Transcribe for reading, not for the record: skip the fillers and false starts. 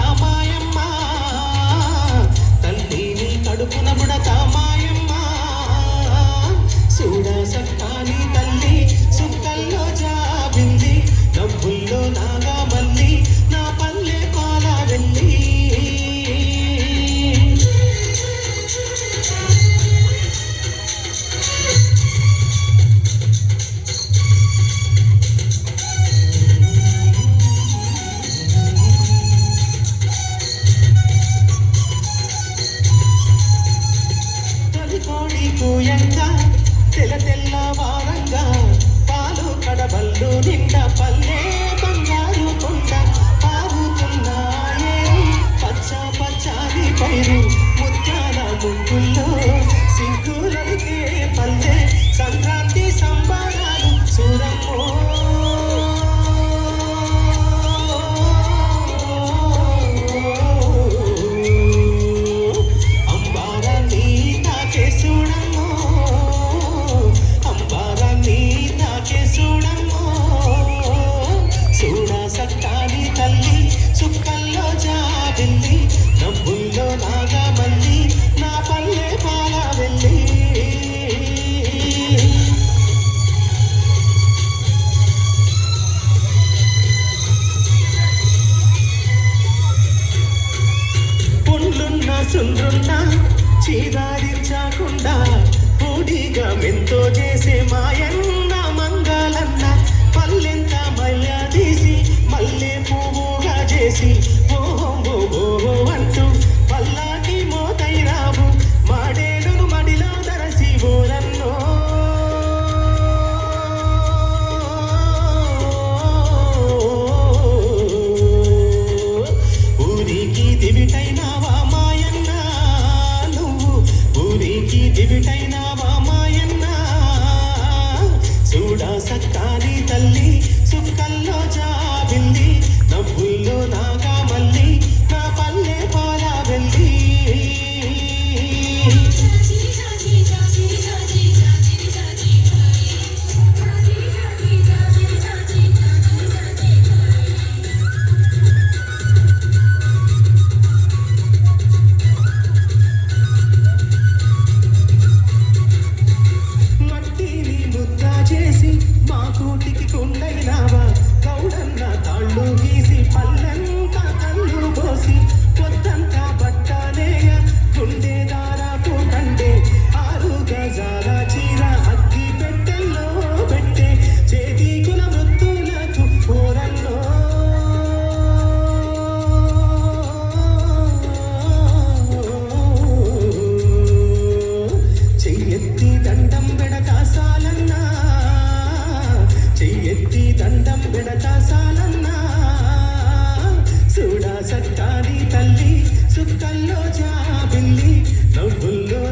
పుడతా మాయమ్మ తల్లి నీ కడుపున పుడతా మాయమ్మ చూడా సక్కాని తల్లి సుక్కల్లో జాబింది నవ్వుల్లో నాగా మల్లి నా పల్లె పాల వెళ్ళి కోడి కూయంగా తెల్ల తెల్ల వారంగా పాలు కడబల్లు నిండా పల్లె బంగారు కొండ పారుతున్నాయే పచ్చ పచ్చాది పైరు ముత్యాల ముగ్గుల్లో సిగ్గులకే పల్లె సంక్రాంతి సంబరాలు చూరమ్మో సక్కాని తల్లి సుక్కల్లో జాబిల్లి నవ్వుల్లో నాగా మల్లి నా పల్లె పాల వెళ్ళి పుండ్లున్న సుండ్రున్న చీదారించకుండా పూడిగా మెంతో చేసే మాయన్న మంగళన్న పల్లెంత మల్య తీసి మల్లె పువ్వుగా చేసి ఓహో ఓహో అంటూ పల్లాకి మోతైరావు మాడేడును మడిలో దరసి ఓరన్నో ఊరికి దివిటైనావా మాయన్న నువ్వు ఊరికి దివిటైనావా మాయన్న చూడా సక్కాని తల్లి సుక్కల్లో జాబిల్లి నవ్వుల్లో నాగా మల్లి నా పల్లె పాల వెళ్ళి మట్టిని ముద్ద చేసి మా కూటికి కొండైనావా కౌడన్న తాళ్ళు గీసి పల్లెంతా కళ్ళు పోసి పొద్దంతా బట్టనేయ గుండె దారాపు కండే 6 గజాల చీర అగ్గి పెట్టెల్లో పెట్టే చేతి కుల వృత్తులకు కూరల్లో చెయ్యెత్తి దండం బెడకాసాలన్నా చెయ్యెత్తి దండం బెడకాసాలన్నా చూడా సక్కాని తల్లి సుక్కల్లో జాబిల్లి నవ్వుల్లో